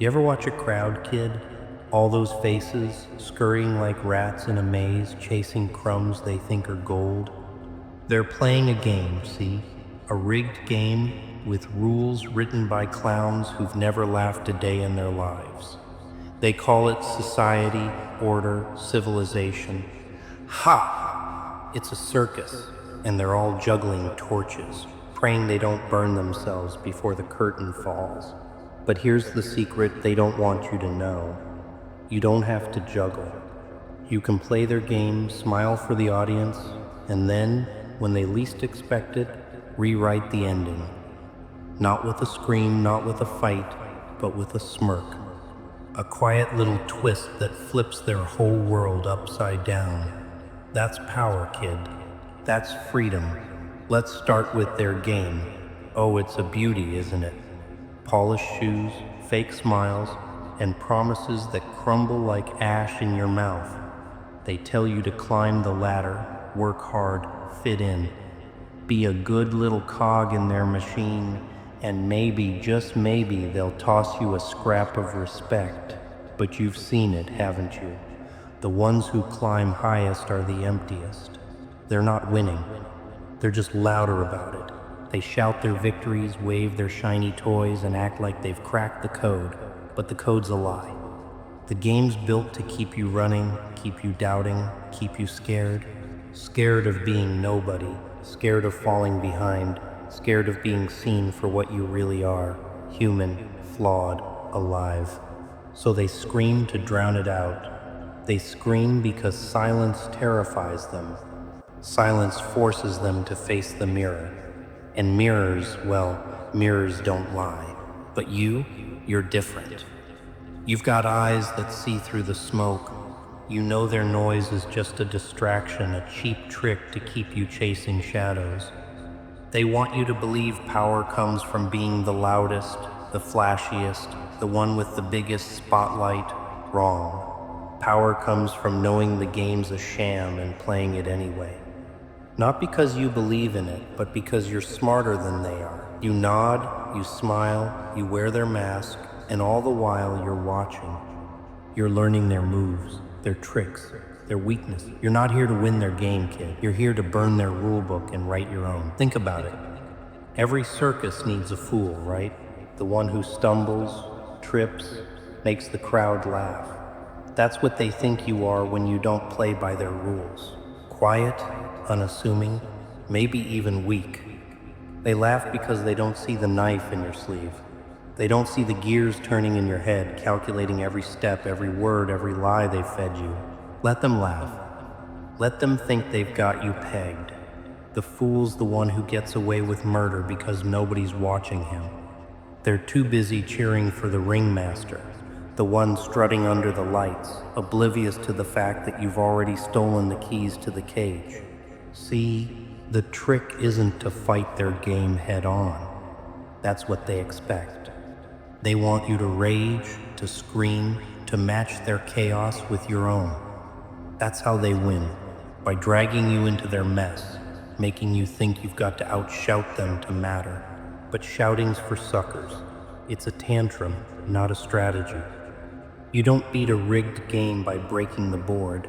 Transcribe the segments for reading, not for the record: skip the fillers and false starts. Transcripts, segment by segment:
You ever watch a crowd, kid? All those faces, scurrying like rats in a maze, chasing crumbs they think are gold. They're playing a game, see? A rigged game with rules written by clowns who've never laughed a day in their lives. They call it society, order, civilization. Ha! It's a circus, and they're all juggling torches, praying they don't burn themselves before the curtain falls. But here's the secret they don't want you to know. You don't have to juggle. You can play their game, smile for the audience, and then, when they least expect it, rewrite the ending. Not with a scream, not with a fight, but with a smirk. A quiet little twist that flips their whole world upside down. That's power, kid. That's freedom. Let's start with their game. Oh, it's a beauty, isn't it? Polished shoes, fake smiles, and promises that crumble like ash in your mouth. They tell you to climb the ladder, work hard, fit in, be a good little cog in their machine, and maybe, just maybe, they'll toss you a scrap of respect. But you've seen it, haven't you? The ones who climb highest are the emptiest. They're not winning. They're just louder about it. They shout their victories, wave their shiny toys, and act like they've cracked the code. But the code's a lie. The game's built to keep you running, keep you doubting, keep you scared. Scared of being nobody, scared of falling behind, scared of being seen for what you really are, human, flawed, alive. So they scream to drown it out. They scream because silence terrifies them. Silence forces them to face the mirror. And mirrors, well, mirrors don't lie. But you're different. You've got eyes that see through the smoke. You know their noise is just a distraction, a cheap trick to keep you chasing shadows. They want you to believe power comes from being the loudest, the flashiest, the one with the biggest spotlight. Wrong. Power comes from knowing the game's a sham and playing it anyway. Not because you believe in it, but because you're smarter than they are. You nod, you smile, you wear their mask, and all the while you're watching. You're learning their moves, their tricks, their weakness. You're not here to win their game, kid. You're here to burn their rule book and write your own. Think about it. Every circus needs a fool, right? The one who stumbles, trips, makes the crowd laugh. That's what they think you are when you don't play by their rules. Quiet, unassuming, maybe even weak. They laugh because they don't see the knife in your sleeve. They don't see the gears turning in your head, calculating every step, every word, every lie they fed you. Let them laugh. Let them think they've got you pegged. The fool's the one who gets away with murder because nobody's watching him. They're too busy cheering for the ringmaster, the one strutting under the lights, oblivious to the fact that you've already stolen the keys to the cage. See, the trick isn't to fight their game head on. That's what they expect. They want you to rage, to scream, to match their chaos with your own. That's how they win, by dragging you into their mess, making you think you've got to outshout them to matter. But shouting's for suckers. It's a tantrum, not a strategy. You don't beat a rigged game by breaking the board.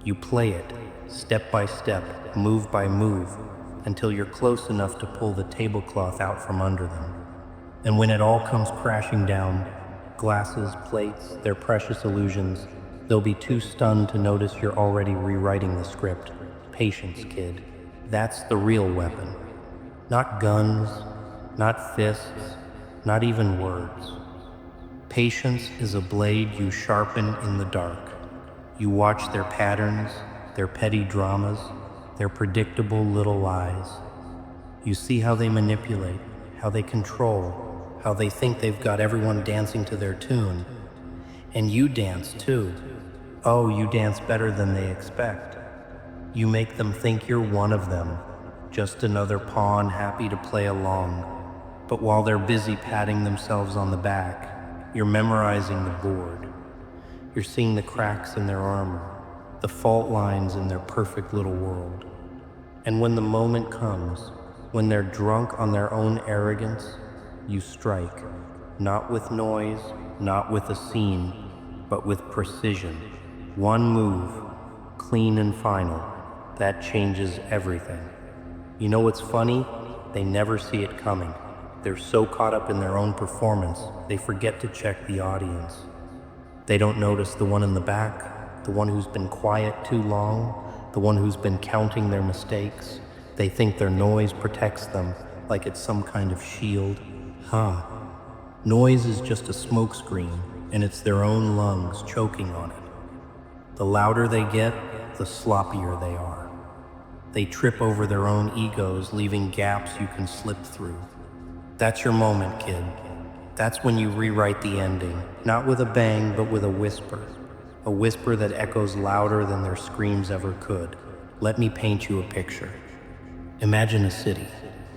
You play it, step by step, move by move, until you're close enough to pull the tablecloth out from under them. And when it all comes crashing down, glasses, plates, their precious illusions, they'll be too stunned to notice you're already rewriting the script. Patience, kid. That's the real weapon. Not guns, not fists, not even words. Patience is a blade you sharpen in the dark. You watch their patterns, their petty dramas, their predictable little lies. You see how they manipulate, how they control, how they think they've got everyone dancing to their tune. And you dance too. Oh, you dance better than they expect. You make them think you're one of them, just another pawn happy to play along. But while they're busy patting themselves on the back, you're memorizing the board. You're seeing the cracks in their armor, the fault lines in their perfect little world. And when the moment comes, when they're drunk on their own arrogance, you strike, not with noise, not with a scene, but with precision. One move, clean and final, that changes everything. You know what's funny? They never see it coming. They're so caught up in their own performance, they forget to check the audience. They don't notice the one in the back, the one who's been quiet too long, the one who's been counting their mistakes. They think their noise protects them, like it's some kind of shield. Huh. Noise is just a smokescreen, and it's their own lungs choking on it. The louder they get, the sloppier they are. They trip over their own egos, leaving gaps you can slip through. That's your moment, kid. That's when you rewrite the ending, not with a bang, but with a whisper. A whisper that echoes louder than their screams ever could. Let me paint you a picture. Imagine a city,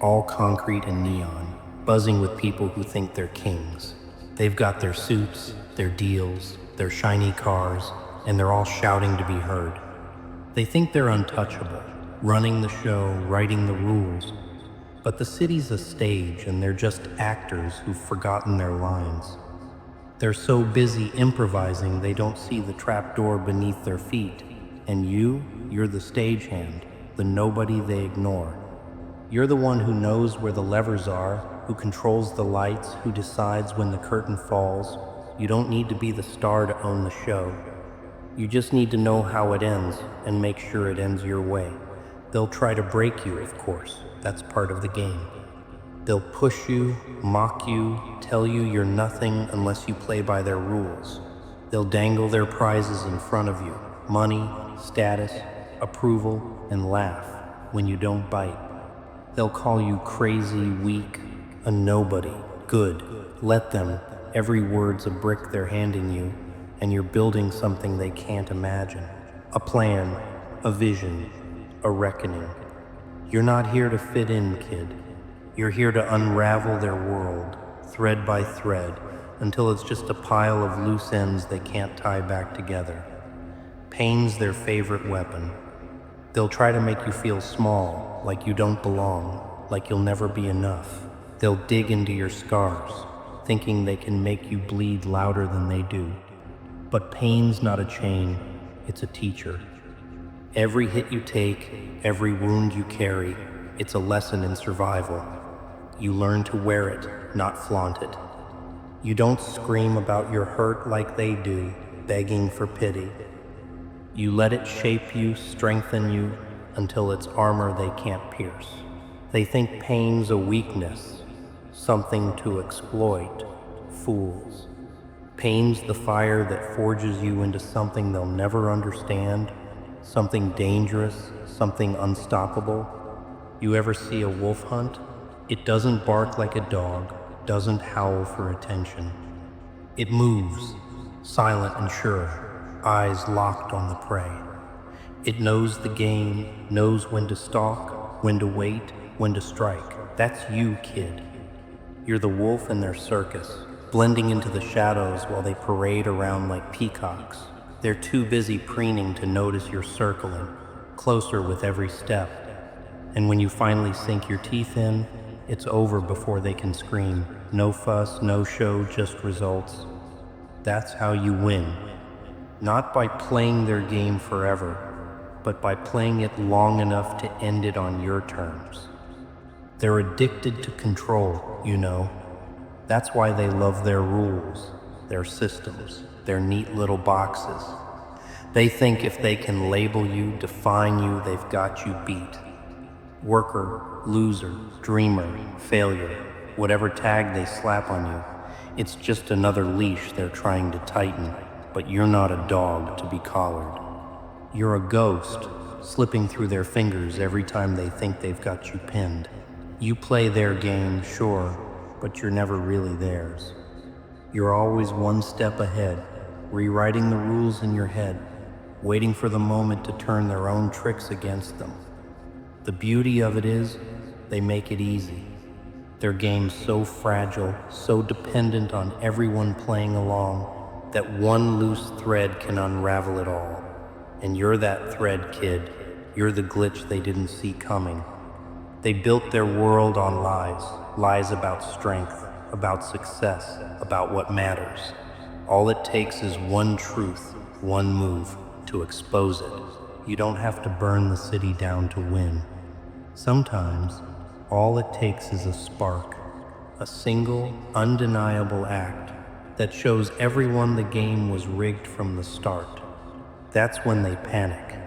all concrete and neon, buzzing with people who think they're kings. They've got their suits, their deals, their shiny cars, and they're all shouting to be heard. They think they're untouchable, running the show, writing the rules. But the city's a stage, and they're just actors who've forgotten their lines. They're so busy improvising they don't see the trapdoor beneath their feet. And you're the stagehand, the nobody they ignore. You're the one who knows where the levers are, who controls the lights, who decides when the curtain falls. You don't need to be the star to own the show. You just need to know how it ends and make sure it ends your way. They'll try to break you, of course. That's part of the game. They'll push you, mock you, tell you you're nothing unless you play by their rules. They'll dangle their prizes in front of you, money, status, approval, and laugh when you don't bite. They'll call you crazy, weak, a nobody. Good. Let them. Every word's a brick they're handing you, and you're building something they can't imagine. A plan, a vision, a reckoning. You're not here to fit in, kid. You're here to unravel their world, thread by thread, until it's just a pile of loose ends they can't tie back together. Pain's their favorite weapon. They'll try to make you feel small, like you don't belong, like you'll never be enough. They'll dig into your scars, thinking they can make you bleed louder than they do. But pain's not a chain, it's a teacher. Every hit you take, every wound you carry, it's a lesson in survival. You learn to wear it, not flaunt it. You don't scream about your hurt like they do, begging for pity. You let it shape you, strengthen you, until it's armor they can't pierce. They think pain's a weakness, something to exploit. Fools. Pain's the fire that forges you into something they'll never understand, something dangerous, something unstoppable. You ever see a wolf hunt? It doesn't bark like a dog, doesn't howl for attention. It moves, silent and sure, eyes locked on the prey. It knows the game, knows when to stalk, when to wait, when to strike. That's you, kid. You're the wolf in their circus, blending into the shadows while they parade around like peacocks. They're too busy preening to notice you're circling, closer with every step. And when you finally sink your teeth in, it's over before they can scream. No fuss, no show, just results. That's how you win. Not by playing their game forever, but by playing it long enough to end it on your terms. They're addicted to control, you know. That's why they love their rules, their systems, their neat little boxes. They think if they can label you, define you, they've got you beat. Worker, loser, dreamer, failure, whatever tag they slap on you, it's just another leash they're trying to tighten, but you're not a dog to be collared. You're a ghost, slipping through their fingers every time they think they've got you pinned. You play their game, sure, but you're never really theirs. You're always one step ahead, rewriting the rules in your head, waiting for the moment to turn their own tricks against them. The beauty of it is, they make it easy. Their game's so fragile, so dependent on everyone playing along, that one loose thread can unravel it all. And you're that thread, kid. You're the glitch they didn't see coming. They built their world on lies, lies about strength, about success, about what matters. All it takes is one truth, one move to expose it. You don't have to burn the city down to win. Sometimes, all it takes is a spark, a single, undeniable act that shows everyone the game was rigged from the start. That's when they panic.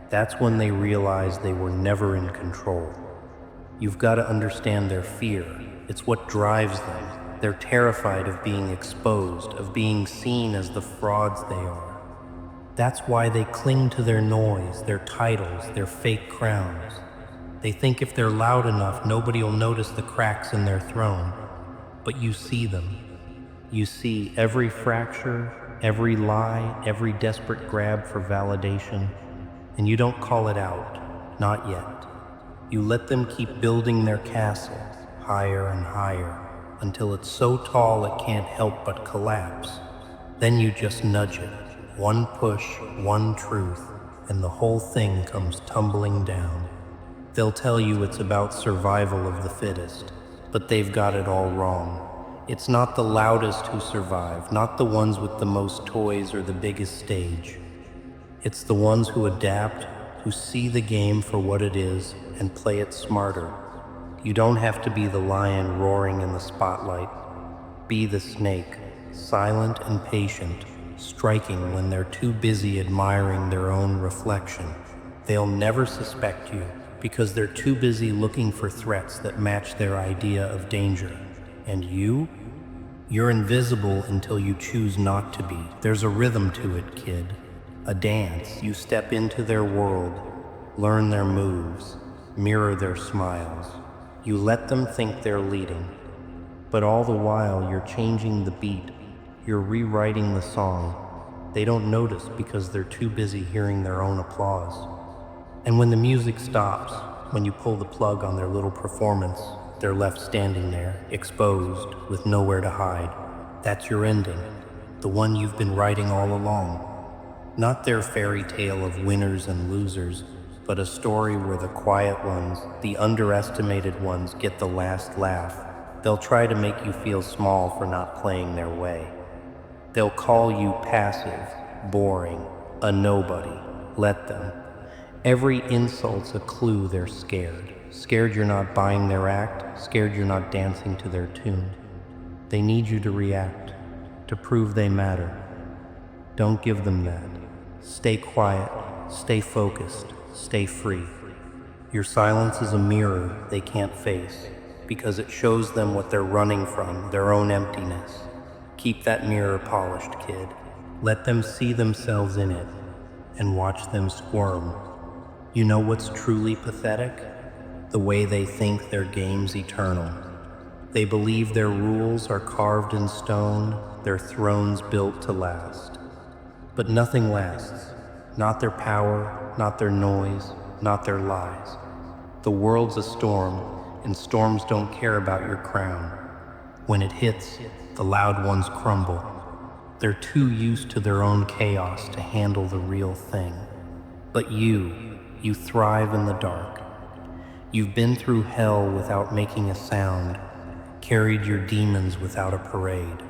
That's when they realize they were never in control. You've got to understand their fear. It's what drives them. They're terrified of being exposed, of being seen as the frauds they are. That's why they cling to their noise, their titles, their fake crowns. They think if they're loud enough, nobody will notice the cracks in their throne. But you see them. You see every fracture, every lie, every desperate grab for validation, and you don't call it out, not yet. You let them keep building their castle, higher and higher, until it's so tall it can't help but collapse. Then you just nudge it, one push, one truth, and the whole thing comes tumbling down. They'll tell you it's about survival of the fittest, but they've got it all wrong. It's not the loudest who survive, not the ones with the most toys or the biggest stage. It's the ones who adapt, who see the game for what it is and play it smarter. You don't have to be the lion roaring in the spotlight. Be the snake, silent and patient, striking when they're too busy admiring their own reflection. They'll never suspect you because they're too busy looking for threats that match their idea of danger. And you're invisible until you choose not to be. There's a rhythm to it, kid. A dance. You step into their world, learn their moves, mirror their smiles. You let them think they're leading, but all the while you're changing the beat. You're rewriting the song. They don't notice because they're too busy hearing their own applause. And when the music stops, when you pull the plug on their little performance, they're left standing there, exposed, with nowhere to hide. That's your ending, the one you've been writing all along. Not their fairy tale of winners and losers, but a story where the quiet ones, the underestimated ones, get the last laugh. They'll try to make you feel small for not playing their way. They'll call you passive, boring, a nobody. Let them. Every insult's a clue they're scared. Scared you're not buying their act, scared you're not dancing to their tune. They need you to react, to prove they matter. Don't give them that. Stay quiet, stay focused, stay free. Your silence is a mirror they can't face, because it shows them what they're running from, their own emptiness. Keep that mirror polished, kid. Let them see themselves in it, and watch them squirm. You know what's truly pathetic? The way they think their game's eternal. They believe their rules are carved in stone, their thrones built to last. But nothing lasts. Not their power, not their noise, not their lies. The world's a storm, and storms don't care about your crown. When it hits, the loud ones crumble. They're too used to their own chaos to handle the real thing. But you thrive in the dark. You've been through hell without making a sound, carried your demons without a parade.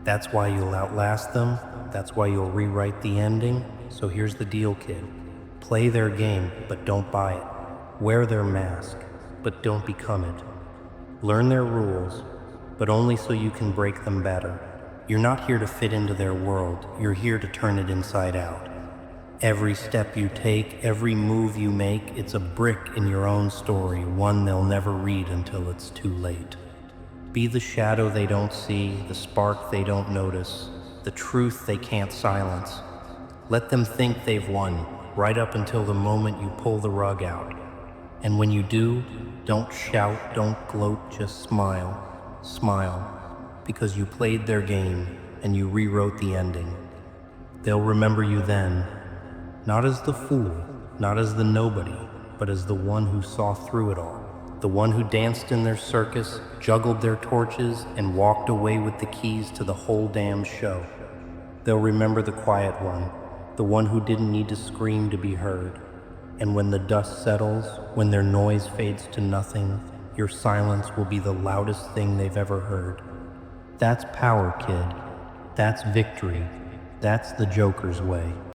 That's why you'll outlast them, that's why you'll rewrite the ending. So here's the deal, kid. Play their game, but don't buy it. Wear their mask, but don't become it. Learn their rules, but only so you can break them better. You're not here to fit into their world, you're here to turn it inside out. Every step you take, every move you make, it's a brick in your own story, one they'll never read until it's too late. Be the shadow they don't see, the spark they don't notice, the truth they can't silence. Let them think they've won, right up until the moment you pull the rug out. And when you do, don't shout, don't gloat, just smile. Smile, because you played their game and you rewrote the ending. They'll remember you then, not as the fool, not as the nobody, but as the one who saw through it all. The one who danced in their circus, juggled their torches, and walked away with the keys to the whole damn show. They'll remember the quiet one, the one who didn't need to scream to be heard. And when the dust settles, when their noise fades to nothing, your silence will be the loudest thing they've ever heard. That's power, kid. That's victory. That's the Joker's way.